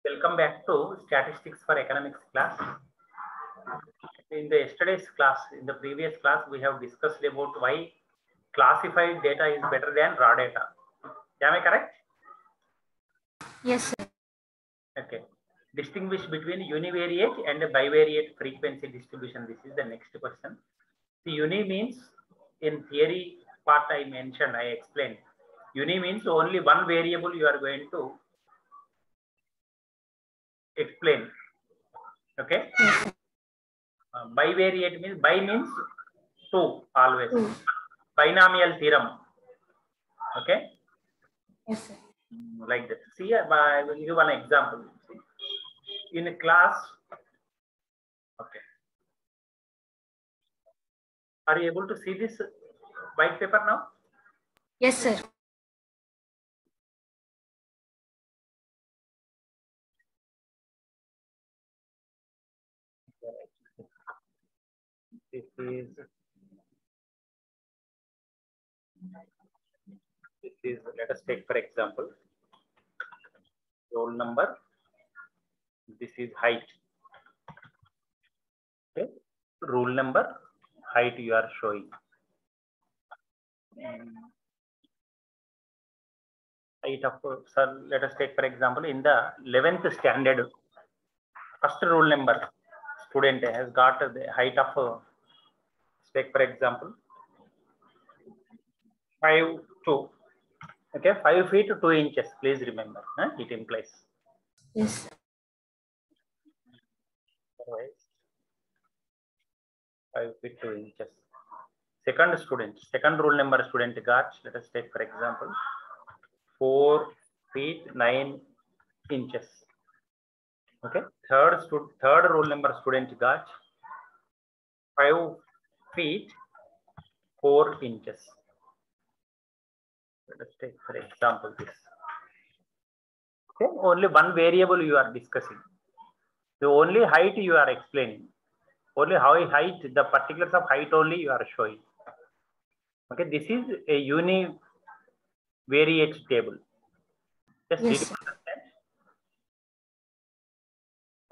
Welcome back to Statistics for Economics class. In the yesterday's class, in the previous class, we have discussed about why classified data is better than raw data. Am I correct? Yes, sir. Okay. Distinguish between univariate and bivariate frequency distribution. This is the next question. The uni means, in theory part I mentioned, I explained. Uni means only one variable you are going to explain. Okay. Yes, Bivariate means bi means two always. sir. Binomial theorem. Okay. Yes, sir. Like that. See, I will give one example. See, in a class. Okay. Are you able to see this white paper now? Yes, sir. This is, let us take for example, roll number. This is height. Okay. Rule number, height you are showing. Height of, sir, let us take for example, in the 11th standard, first rule number, student has got the height of, take for example, 5'2". Okay, 5 feet 2 inches. Please remember, it implies. Yes, sir. Otherwise, 5 feet 2 inches. Second rule number student got, let us take for example, 4 feet 9 inches. Okay, third rule number student got 5 feet 4 inches. Let us take for example this. Okay, only one variable you are discussing. The only height you are explaining. Only how height, the particulars of height only you are showing. Okay, this is a univariate table. Just Yes, did you sir. understand?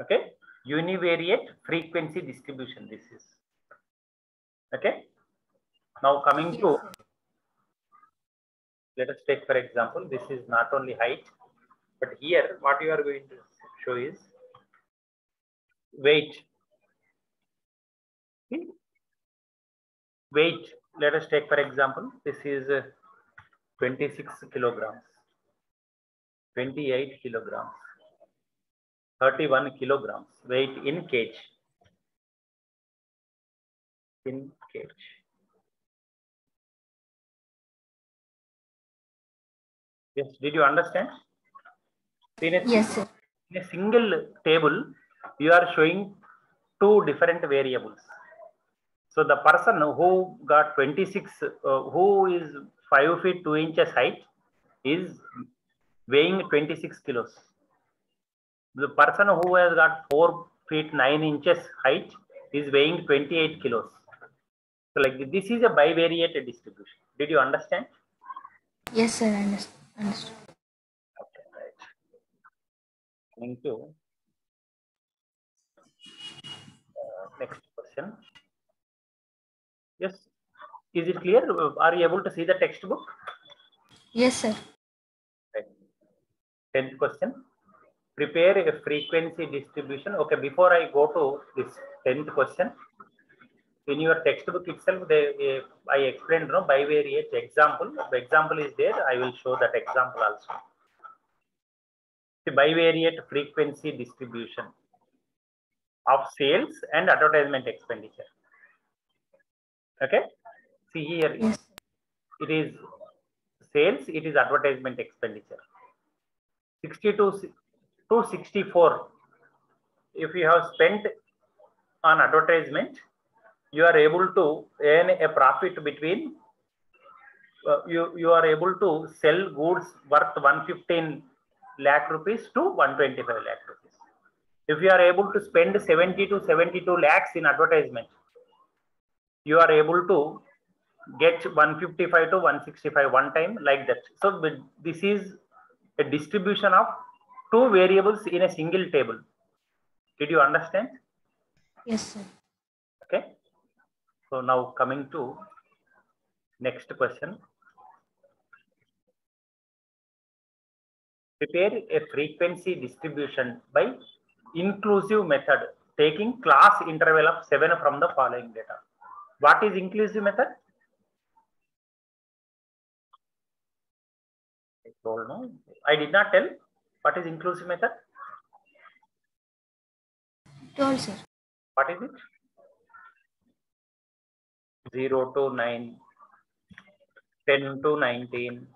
Okay, univariate frequency distribution. This is okay. Now coming Yes, to, sir. let us take for example, this is not only height, but here what you are going to show is weight. See? Weight. Let us take for example, this is 26 kilograms, 28 kilograms, 31 kilograms. Weight in kg. In kg. Yes, did you understand? Yes, sir. In a single table, you are showing two different variables. So the person who got 26, who is 5 feet 2 inches height, is weighing 26 kilos. The person who has got 4 feet 9 inches height is weighing 28 kilos. So like this is a bivariate distribution. Did you understand? Yes, sir. I understood. Okay, right. Coming to next question. Yes. Is it clear? Are you able to see the textbook? Yes, sir. Right. 10th question. Prepare a frequency distribution. Okay, before I go to this 10th question, in your textbook itself, I explained bivariate example. The example is there. I will show that example also. The bivariate frequency distribution of sales and advertisement expenditure. Okay. See here, Yes. it is sales, it is advertisement expenditure. 62 to 64. If you have spent on advertisement, you are able to earn a profit between, you are able to sell goods worth 115 lakh rupees to 125 lakh rupees. If you are able to spend 70 to 72 lakhs in advertisement, you are able to get 155 to 165 one time, like that. So this is a distribution of two variables in a single table. Did you understand? Yes, sir. Okay. So now coming to next question. Prepare a frequency distribution by inclusive method taking class interval of 7 from the following data. What is inclusive method? I told no. I did not tell. What is inclusive method? Told, sir. What is it? 0 to 9, 10 to 19,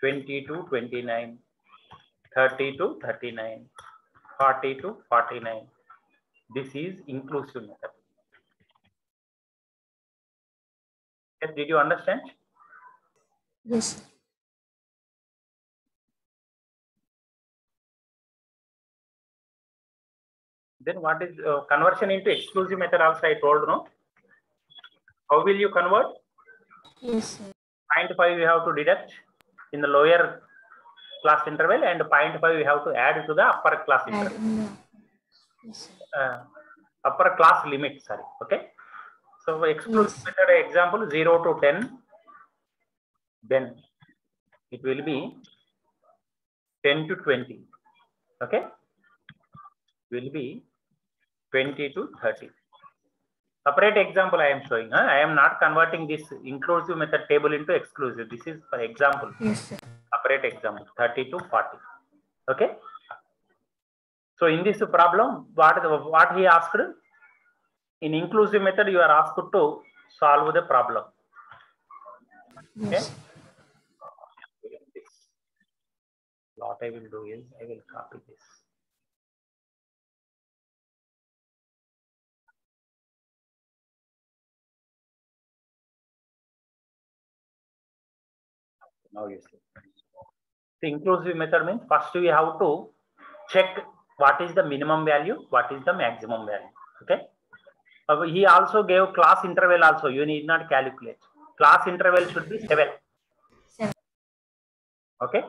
20 to 29, 30 to 39, 40 to 49. This is inclusive method. Yes, did you understand? Yes, sir. Then what is conversion into exclusive method also I told no. How will you convert? Yes, sir. 0.5 we have to deduct in the lower class interval and 0.5 we have to add to the upper class interval. Yes, sir. Upper class limit, sorry. Okay. So exclusive Yes. method example 0 to 10, then it will be 10 to 20. Okay. Will be 20 to 30. Separate example I am showing. I am not converting this inclusive method table into exclusive. This is for example. Yes, sir. Separate example 30 to 40. Okay. So in this problem, what he asked in inclusive method, you are asked to solve the problem. Yes. Okay. What I will do is I will copy this. Now you see. The inclusive method means first we have to check what is the minimum value, what is the maximum value. Okay. He also gave class interval also. You need not calculate. Class interval should be 7. 7. Okay.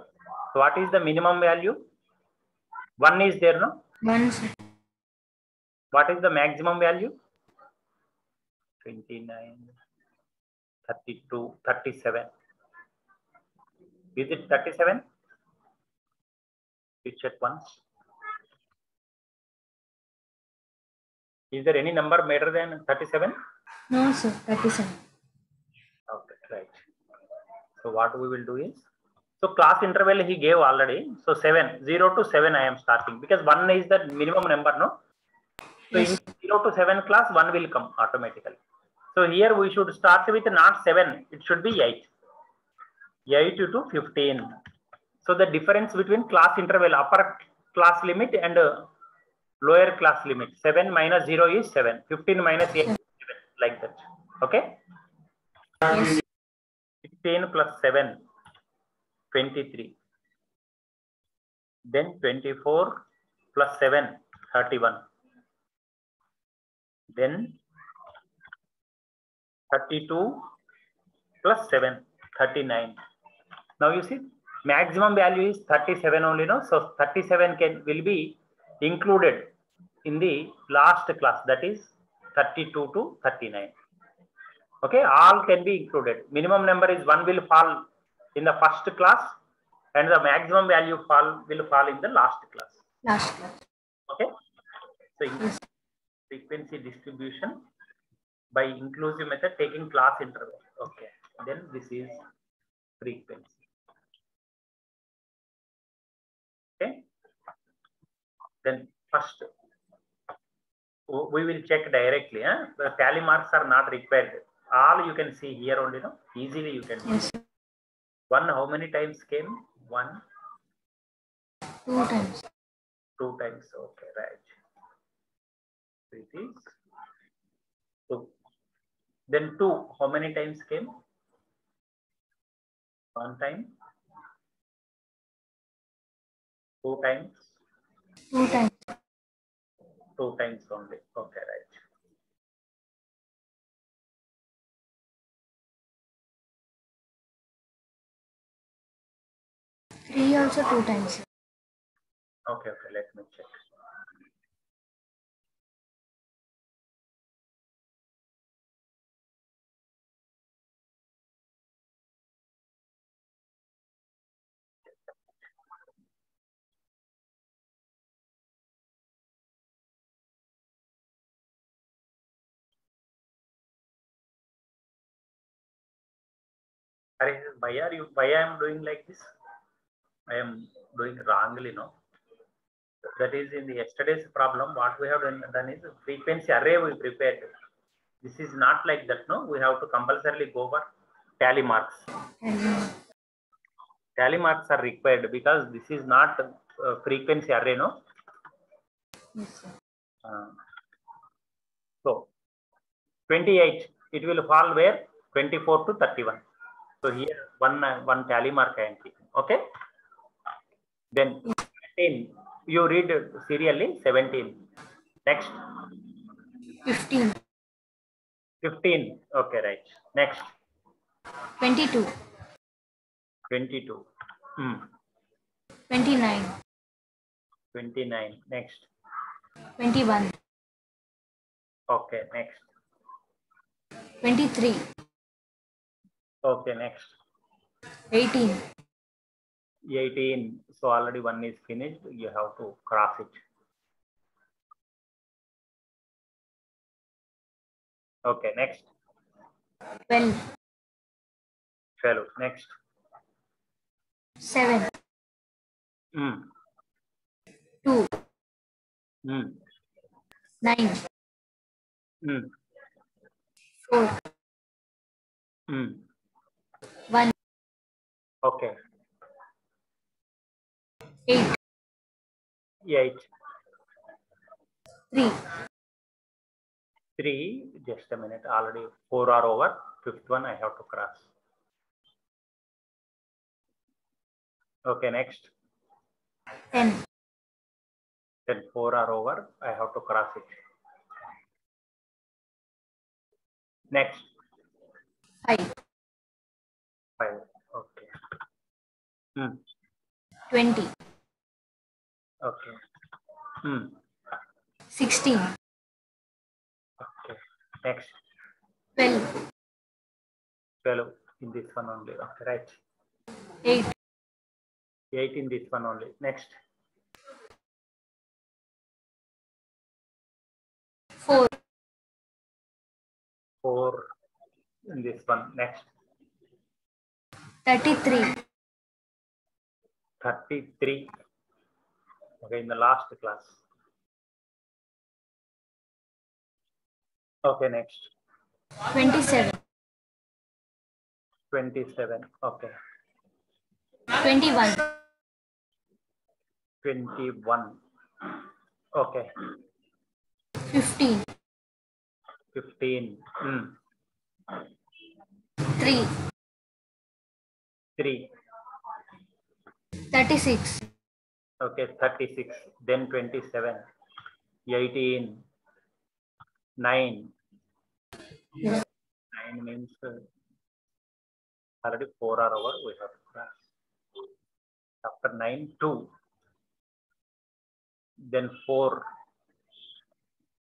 So what is the minimum value? 1 is there, no? 1, sir. What is the maximum value? 29, 32, 37. Is it 37? You check once. Is there any number better than 37? No, sir. 37. Okay, right. So what we will do is, so class interval he gave already. So 7, 0 to 7 I am starting because 1 is the minimum number, no? So Yes. in 0 to 7 class, 1 will come automatically. So here we should start with not 7, it should be 8. 8 to 15. So the difference between class interval, upper class limit and lower class limit, 7 minus 0 is 7, 15 minus 8 is 7, like that. Okay. Yes. 16 plus 7, 23. Then 24 plus 7, 31. Then 32 plus 7, 39. Now you see, maximum value is 37 only, no? So 37 will be included in the last class, that is 32 to 39. Okay, all can be included. Minimum number is 1 will fall in the first class and the maximum value will fall in the last class. Last class. Okay. So Yes. frequency distribution by inclusive method taking class interval. Okay. Then this is frequency. Okay. Then first we will check directly. The tally marks are not required. All you can see here only. No? Easily you can do. Yes. 1 how many times came? 1. 2 times. 2 times. Okay, right. So it is 2. Then 2 how many times came? 1 time. 2 times. 2 times. 2 times only. Okay, right. 3 also 2 times. Okay, let me check. Why I am doing like this? I am doing wrongly, no? That is in the yesterday's problem. What we have done is frequency array we prepared. This is not like that, no? We have to compulsorily go for tally marks. Tally marks are required because this is not frequency array, no? Yes, sir. So 28, it will fall where? 24 to 31. So here one tally mark I am keeping. Okay. Then 17, you read serially 17. Next 15. 15. Okay, right. Next 22. 22. 29. 29. Next. 21. Okay, next. 23. Okay, next. 18. 18. So already one is finished. You have to cross it. Okay, next. 12. 12. Next. 7. 2. 9. 4. 1. Okay. 8. 8. 3. 3. Just a minute. Already 4 are over. Fifth one I have to cross. Okay, next. 10. Then 4 are over. I have to cross it. Next. 5. 5. Okay. 20. Okay. 16. Okay. Next. 12. 12 in this one only. Okay, right. 8. 8 in this one only. Next. 4. 4 in this one. Next. 33. 33. Okay, in the last class. Okay, next. 27. 27. Okay. 21. 21. Okay. 15. 15. 3. 3. 36. Okay, 36. Then 27. 18. 9. Yes. 9 means already 4 are over. We have to cross. After 9, 2. Then 4.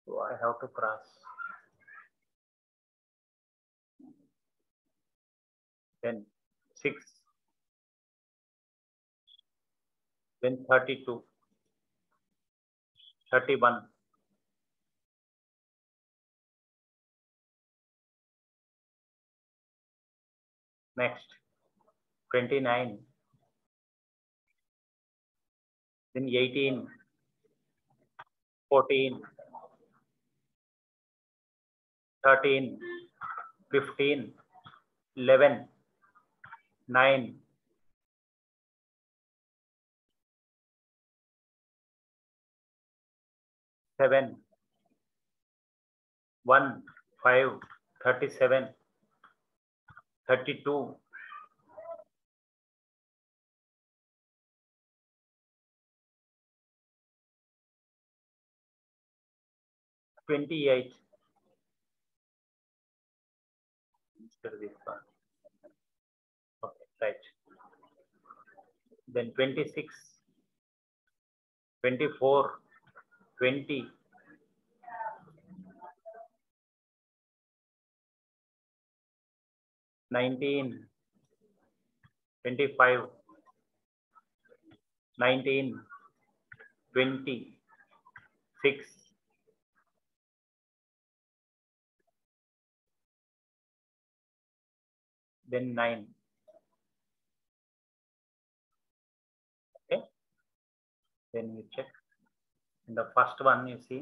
So I have to cross. Then 6. Then 32. 31. Next. 29. Then 18. 14. 13. 15. 11. 9. 7. 1. 5. 37. 32. 28. Instead of this one. Okay, right. Then 26. 24, 20, 19, 25, 19, 20, 6, then 9. Okay. Then you check. In the first one, you see,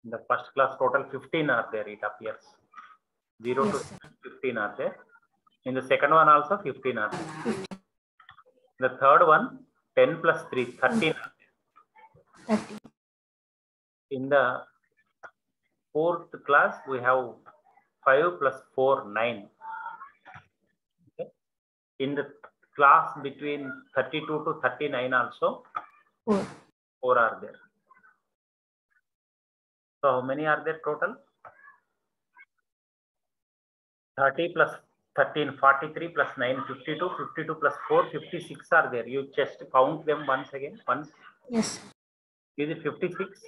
in the first class total 15 are there, it appears. 0 Yes, to sir. 15 are there. In the second one also 15 are there. The third one, 10 plus 3, 13 are there. 30. In the fourth class, we have 5 plus 4, 9. Okay. In the class between 32 to 39 also, 4. 4 are there. So how many are there total? 30 plus 13, 43 plus 9, 52, 52 plus 4, 56 are there. You just count them once again. Once. Yes, sir. Is it 56?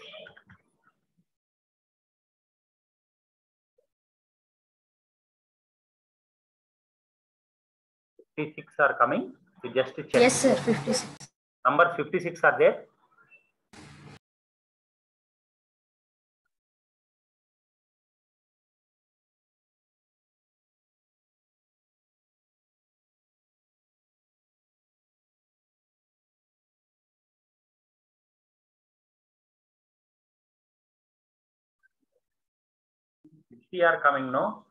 Are coming. You just check. Yes, sir. 56. Number 56 are there. Are coming, no?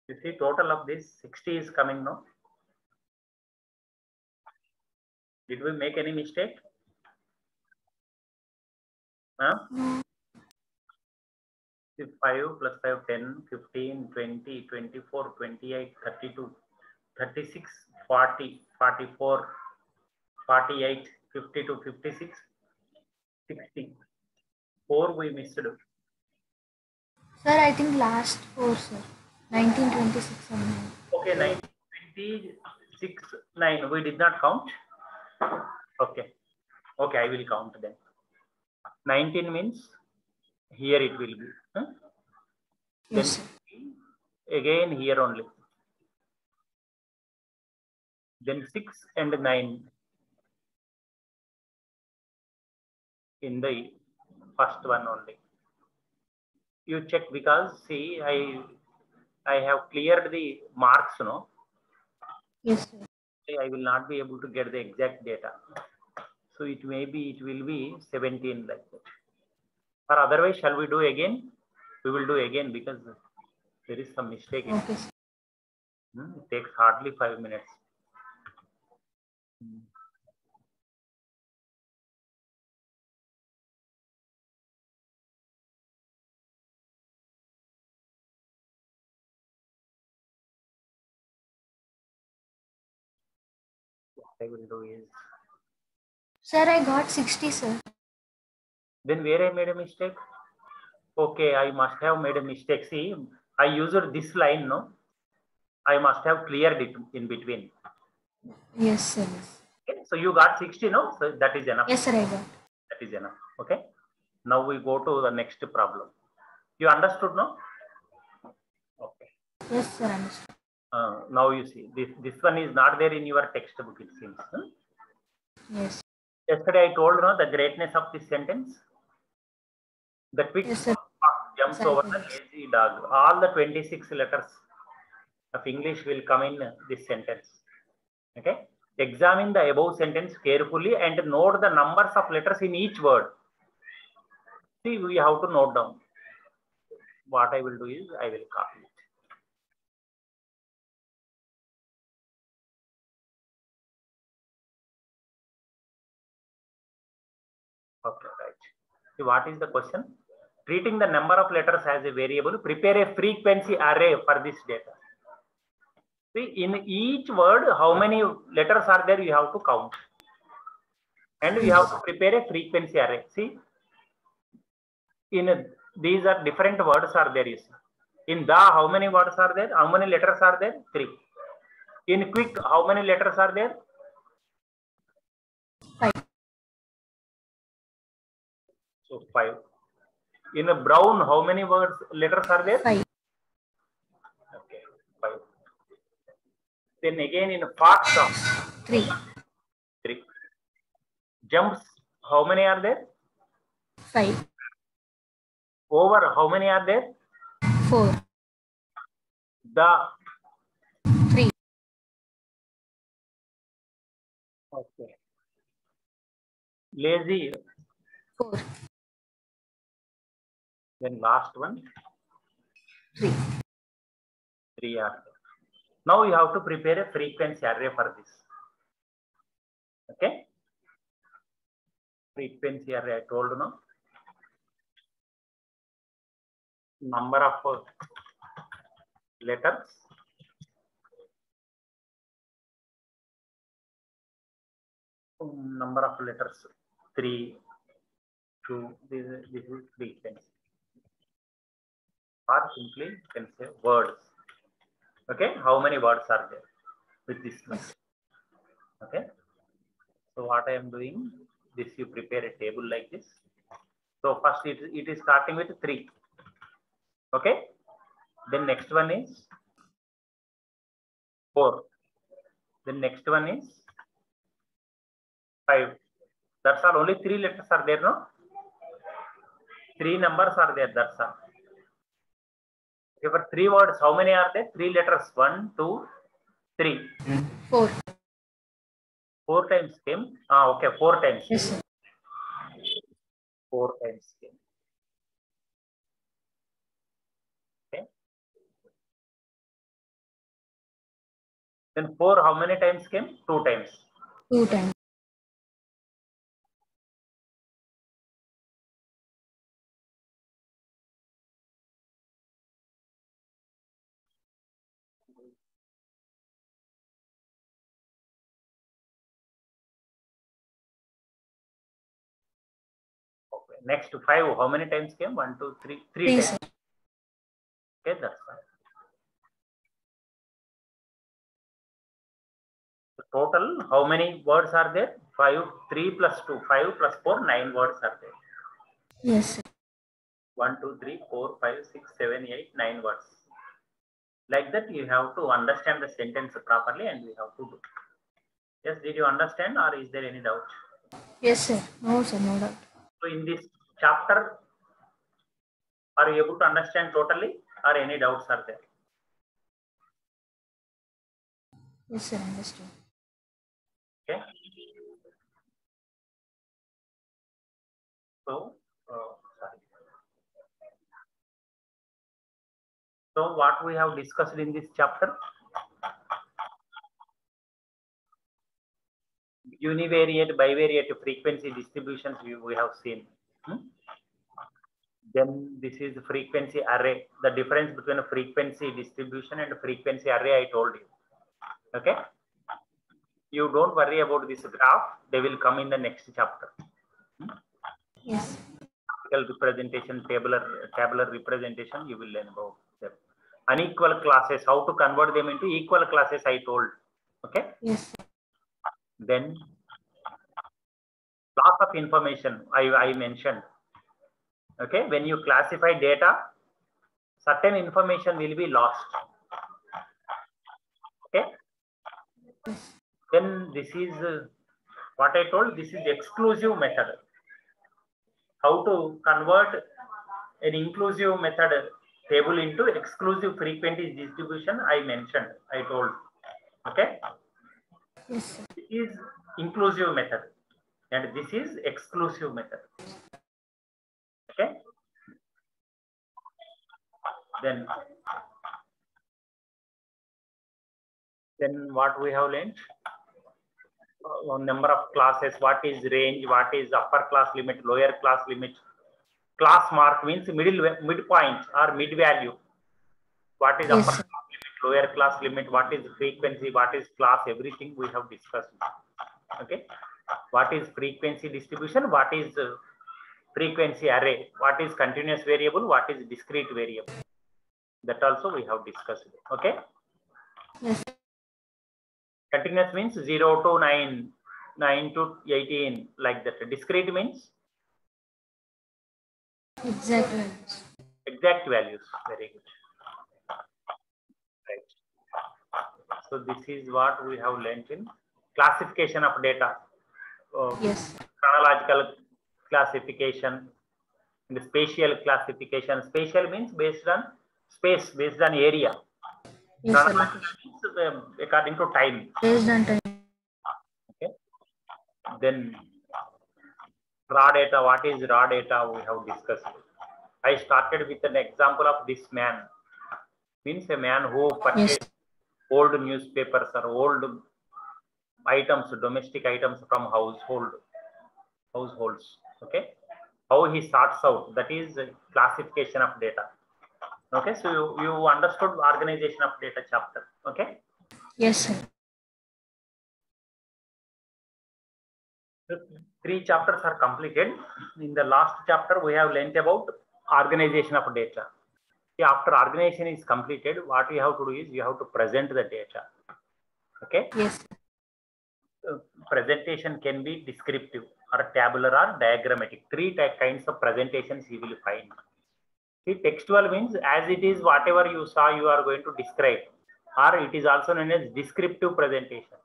You see, total of this 60 is coming, no? Did we make any mistake? Huh? 5 plus 5, 10, 15, 20, 24, 28, 32, 36, 40, 44, 48, 52, 56, 60. 4 we missed. Sir, I think last 4, sir. 1926 and 9. Okay, 1926, 9. We did not count. Okay. Okay, I will count then. 19 means here it will be. Huh? Yes, Then sir. again here only. Then 6 and 9 in the first one only. You check because see, I have cleared the marks, no? Yes, sir. I will not be able to get the exact data. So it will be 17 like that. Or otherwise, shall we do again? We will do again because there is some mistake. Okay, sir. It takes hardly 5 minutes. What I will do is. Sir, I got 60, sir. Then where I made a mistake? Okay, I must have made a mistake. See, I used this line, no? I must have cleared it in between. Yes, sir. Okay, so you got 60, no? So that is enough. Yes, sir, I got. That is enough. Okay. Now we go to the next problem. You understood, no? Okay. Yes, sir, understood. Now you see, this one is not there in your textbook, it seems. Huh? Yes. Yesterday I told, no, the greatness of this sentence. The quick Yes, sir. jumps over the lazy dog. All the 26 letters of English will come in this sentence. Okay. Examine the above sentence carefully and note the numbers of letters in each word. See, we have to note down. What I will do is I will copy it. Okay, right. See, what is the question? Treating the number of letters as a variable, prepare a frequency array for this data. See, in each word, how many letters are there, you have to count. And you have to prepare a frequency array. See, these are different words are there, you see. In the, how many words are there? How many letters are there? 3. In quick, how many letters are there? 5. So 5. In a brown, how many words, letters are there? 5. Okay, 5. Then again in a fox, 3. 3. Jumps, how many are there? 5. Over, how many are there? 4. The, 3. okay. Lazy, 4. then last one, 3. 3 are there. Now you have to prepare a frequency array for this. Okay? Frequency array, I told now. Number of letters. Number of letters, 3, 2, this is frequency. Or simply you can say words. Okay, how many words are there with this method? Okay, so what I am doing, this you prepare a table like this. So first it is starting with 3. Okay, then next one is 4. Then next one is 5. That's all. Only 3 letters are there, no? 3 numbers are there. That's all. Okay, for 3 words, how many are there? 3 letters. 1, 2, 3. 4. 4 times came. Okay, 4 times. Yes, sir. 4 times came. Okay. Then 4, how many times came? 2 times. 2 times. Okay. Next 5, how many times came? 1, 2, 3. 3 3, times. sir. Okay, that's fine. The total, how many words are there? 5, 3 plus 2, 5 plus 4, 9 words are there. Yes, sir. 1, 2, 3, 4, 5, 6, 7, 8, 9 words. Like that, you have to understand the sentence properly and you have to do. Yes, did you understand or is there any doubt? Yes, sir. No, sir. No doubt. So in this chapter, are you able to understand totally or any doubts are there? Yes, sir. Understood. Okay. So, sorry. So what we have discussed in this chapter, univariate, bivariate frequency distributions we have seen. Then this is frequency array. The difference between a frequency distribution and a frequency array I told you. Okay. You don't worry about this graph. They will come in the next chapter. Yes. Graphical representation, tabular representation, you will learn about them. Unequal classes, how to convert them into equal classes I told. Okay. Yes, sir. Then loss of information I mentioned. Okay, when you classify data, certain information will be lost. Okay. Yes. Then this is what I told. This is exclusive method. How to convert an inclusive method table into exclusive frequency distribution I mentioned. I told. Okay. Yes, sir. This is inclusive method and this is exclusive method. Okay. Then what we have learned, number of classes, what is range, what is upper class limit, lower class limit. Class mark means midpoint or mid value. What is Yes, upper sir. class limit, lower class limit, what is frequency, what is class, everything we have discussed. Okay. What is frequency distribution, what is frequency array, what is continuous variable, what is discrete variable. That also we have discussed. Okay. Yes. Continuous means 0 to 9. 9 to 18, like that. Discrete means Exact values. exact values. Very good. Right. So this is what we have learnt in classification of data. Yes. Chronological classification and spatial classification. Spatial means based on space, based on area. Yes, sir. Chronological means according to time. Based on time. Okay. Then raw data. What is raw data? We have discussed. I started with an example of this man. Means a man who purchased old newspapers or old items, domestic items from households. Okay. How he sorts out, that is classification of data. Okay. So you understood organization of data chapter. Okay. Yes, sir. 3 chapters are completed. In the last chapter, we have learnt about organization of data. After organization is completed, what you have to do is you have to present the data. Okay. Yes. Presentation can be descriptive or tabular or diagrammatic. 3 kinds of presentations you will find. See, textual means as it is, whatever you saw, you are going to describe, or it is also known as descriptive presentation.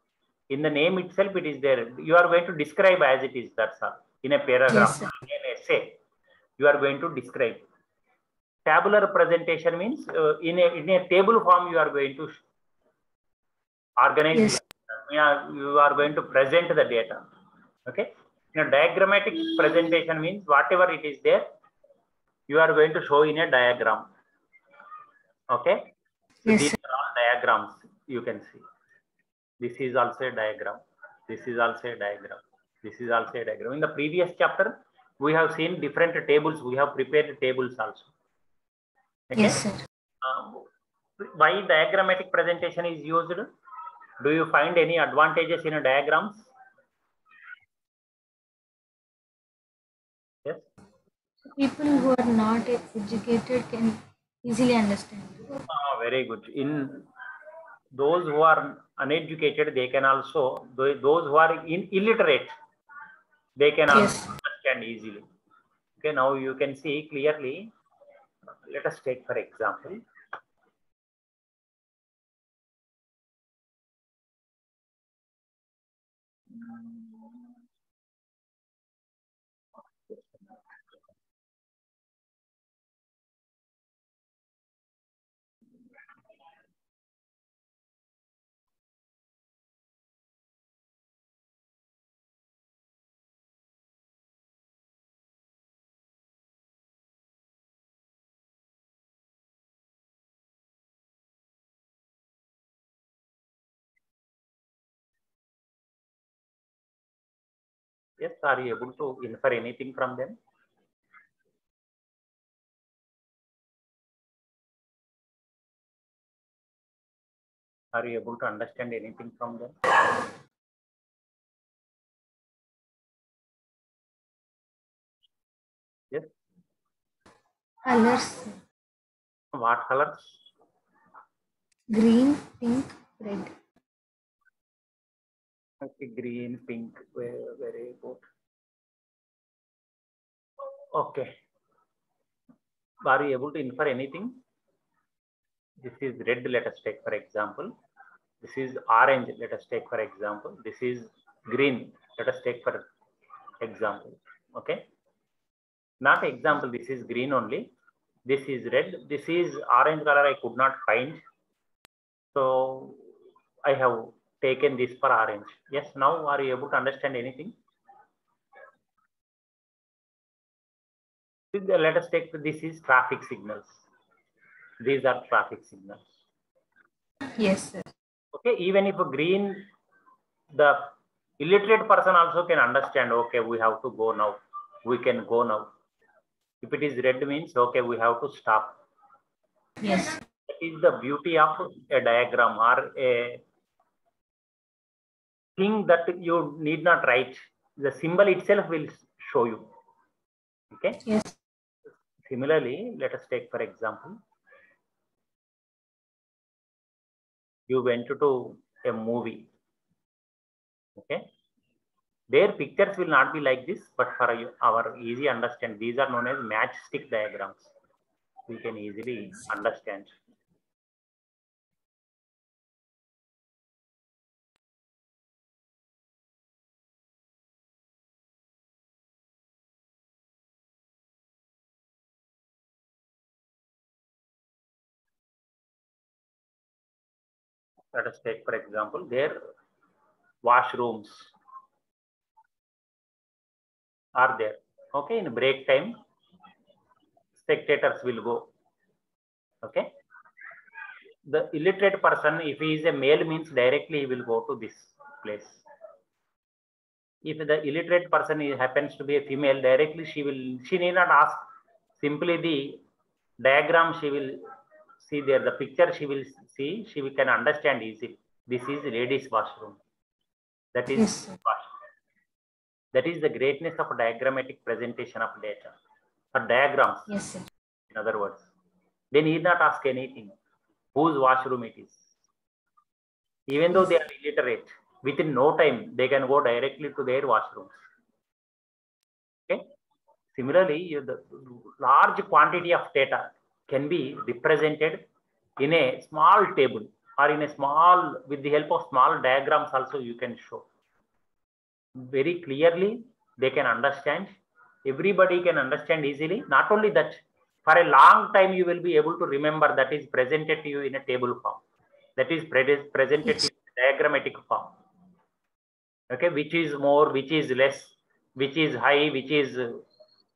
In the name itself, it is there. You are going to describe as it is. That's all. In a paragraph, Yes, in an essay, you are going to describe. Tabular presentation means in a table form, you are going to organize. Yes. You are going to present the data. Okay. In a diagrammatic presentation means whatever it is there, you are going to show in a diagram. Okay. So Yes, these sir. are all diagrams you can see. This is also a diagram. This is also a diagram. This is also a diagram. In the previous chapter, we have seen different tables. We have prepared tables also. Okay? Yes, sir. Why diagrammatic presentation is used? Do you find any advantages in diagrams? Yes. People who are not educated can easily understand. Very good. In those who are uneducated, they can also, those who are illiterate, they can also understand easily. Okay, now you can see clearly. Let us take for example. Yes, are you able to infer anything from them? Are you able to understand anything from them? Yes. Colors. What colors? Green, pink, red. Okay, green, pink, very good. Okay. Are you able to infer anything? This is red, let us take for example. This is orange, let us take for example. This is green, let us take for example. Okay. Not example, this is green only. This is red. This is orange color I could not find. So I have taken this for orange. Yes, now are you able to understand anything? Let us take this is traffic signals. These are traffic signals. Yes, sir. Okay, even if a green, the illiterate person also can understand, okay, we have to go now. We can go now. If it is red means, okay, we have to stop. Yes. That is the beauty of a diagram or a thing that you need not write. The symbol itself will show you. Okay. Yes. Similarly, let us take for example, you went to a movie. Okay. Their pictures will not be like this, but for our easy understand, these are known as matchstick diagrams. We can easily understand. Let us take, for example, their washrooms are there. Okay, in break time, spectators will go. Okay. The illiterate person, if he is a male, means directly he will go to this place. If the illiterate person happens to be a female, directly she need not ask. Simply the diagram she will see there, the picture she will see, she can understand easily. This is ladies' washroom. That is Yes, washroom. That is the greatness of diagrammatic presentation of data or diagrams. yes, sir. In other words, they need not ask anything. Whose washroom it is. Even though they are illiterate, within no time they can go directly to their washrooms. Okay. Similarly, the large quantity of data can be represented in a small table or in a small, with the help of small diagrams also you can show. Very clearly, they can understand. Everybody can understand easily. Not only that, for a long time you will be able to remember that is presented to you in a table form. That is presented in diagrammatic form. Okay, which is more, which is less, which is high, which is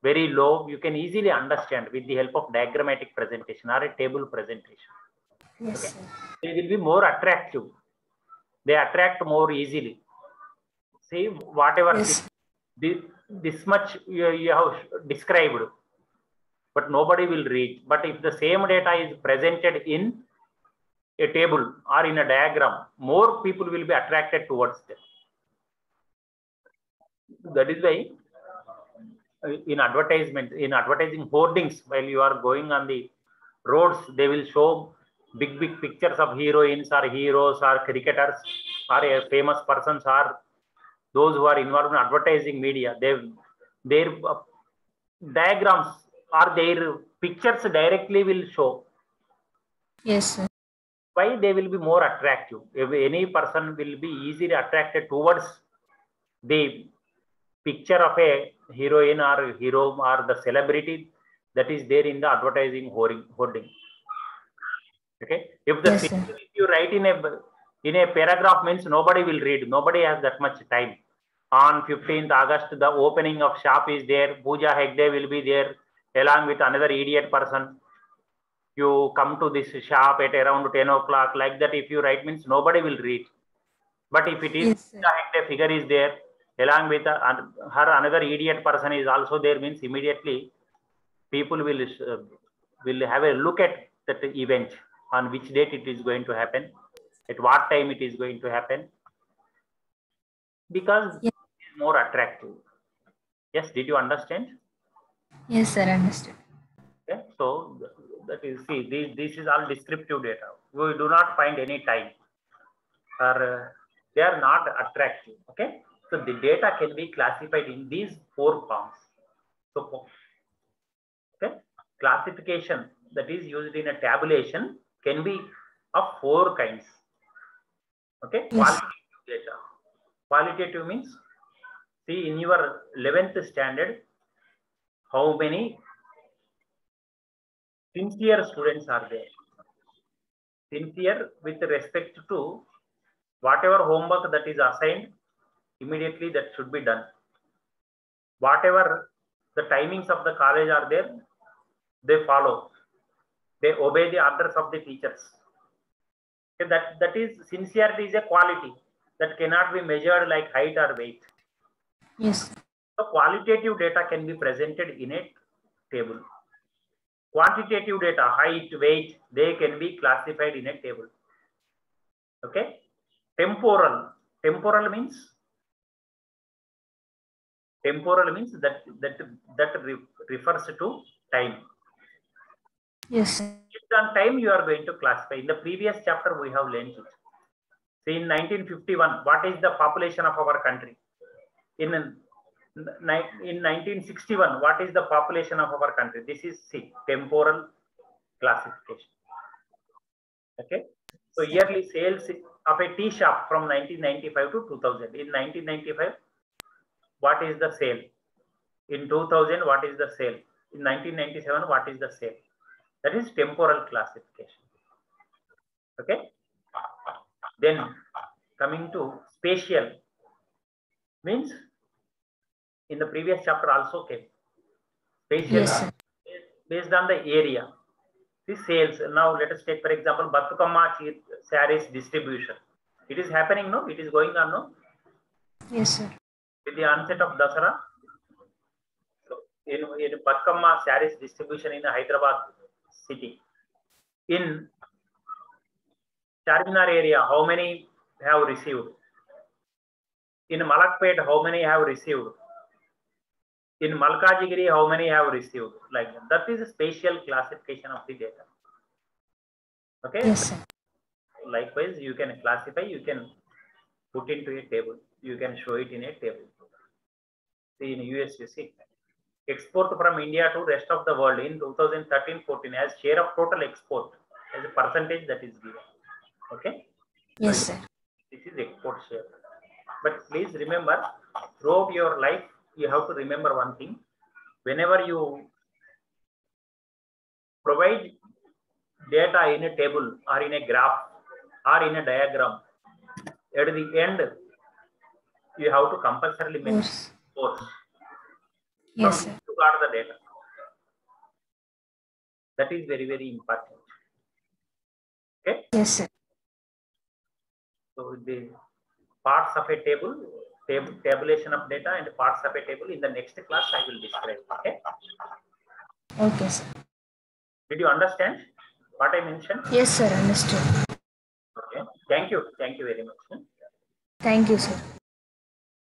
very low. You can easily understand with the help of diagrammatic presentation or a table presentation. Yes, Okay, sir. they will be more attractive. They attract more easily. See, whatever Yes. this much you have described, but nobody will read. But if the same data is presented in a table or in a diagram, more people will be attracted towards them. That is why in advertising hoardings, while you are going on the roads, they will show big pictures of heroines or heroes or cricketers or famous persons or those who are involved in advertising media. Their diagrams or their pictures directly will show. Yes, sir. Why they will be more attractive? If any person will be easily attracted towards the picture of a heroine or hero or the celebrity that is there in the advertising hoarding. Okay, if the Yes, same sir. if you write in a paragraph means nobody will read. Nobody has that much time. On 15th August, the opening of shop is there. Pooja Hegde will be there along with another idiot person. You come to this shop at around 10 o'clock. Like that, if you write means nobody will read. But if it is Yes, sir. the figure is there, along with her another idiot person is also there, means immediately people will have a look at that event, on which date it is going to happen, at what time it is going to happen, because Yes, it is more attractive. Yes, did you understand? yes, sir. Understood. Okay, so that is, see, this is all descriptive data. We do not find any time, or they are not attractive. Okay, so the data can be classified in these four forms. So, okay, classification that is used in a tabulation can be of four kinds. Okay, Yes, sir. qualitative data. Qualitative means, see, in your 11th standard, how many sincere students are there? Sincere with respect to whatever homework that is assigned, immediately that should be done. Whatever the timings of the college are there, they follow. They obey the orders of the teachers. Okay, that is, sincerity is a quality that cannot be measured like height or weight. Yes, sir. So qualitative data can be presented in a table. Quantitative data, height, weight, they can be classified in a table. Okay. Temporal means that refers to time. Yes, sir. Based on time, you are going to classify. In the previous chapter, we have learned it. See, in 1951, what is the population of our country? In 1961, what is the population of our country? This is temporal classification. Okay. So yearly sales of a tea shop from 1995 to 2000. In 1995, what is the sale? In 2000, what is the sale? In 1997, what is the sale? That is temporal classification. Okay. Then coming to spatial, means in the previous chapter also came. Spatial, Yes, based on the area. The sales. Now let us take, for example, Bathukamma sarees distribution. It is happening, no? It is going on, no? yes, sir. With the onset of Dasara, so in Bathukamma sarees distribution in Hyderabad city, in Charminar area, how many have received? In Malakpet, how many have received? In Malkajgiri, how many have received? Like that is a spatial classification of the data. Okay. Yes, sir. Likewise, you can classify, you can put into a table, you can show it in a table. See, in US, you see, export from India to rest of the world in 2013-14 as share of total export as a percentage that is given. Okay. Yes, so sir. This is export share. But please remember, throughout your life, you have to remember one thing. Whenever you provide data in a table or in a graph or in a diagram, at the end, you have to compulsorily mention source. Yes, sir. You got the data. That is very, very important. Okay. Yes, sir. So the parts of a table, tabulation of data and parts of a table in the next class I will describe. Okay. Okay, sir. Did you understand what I mentioned? Yes, sir. Understood. Okay. Thank you. Thank you very much. Thank you, sir.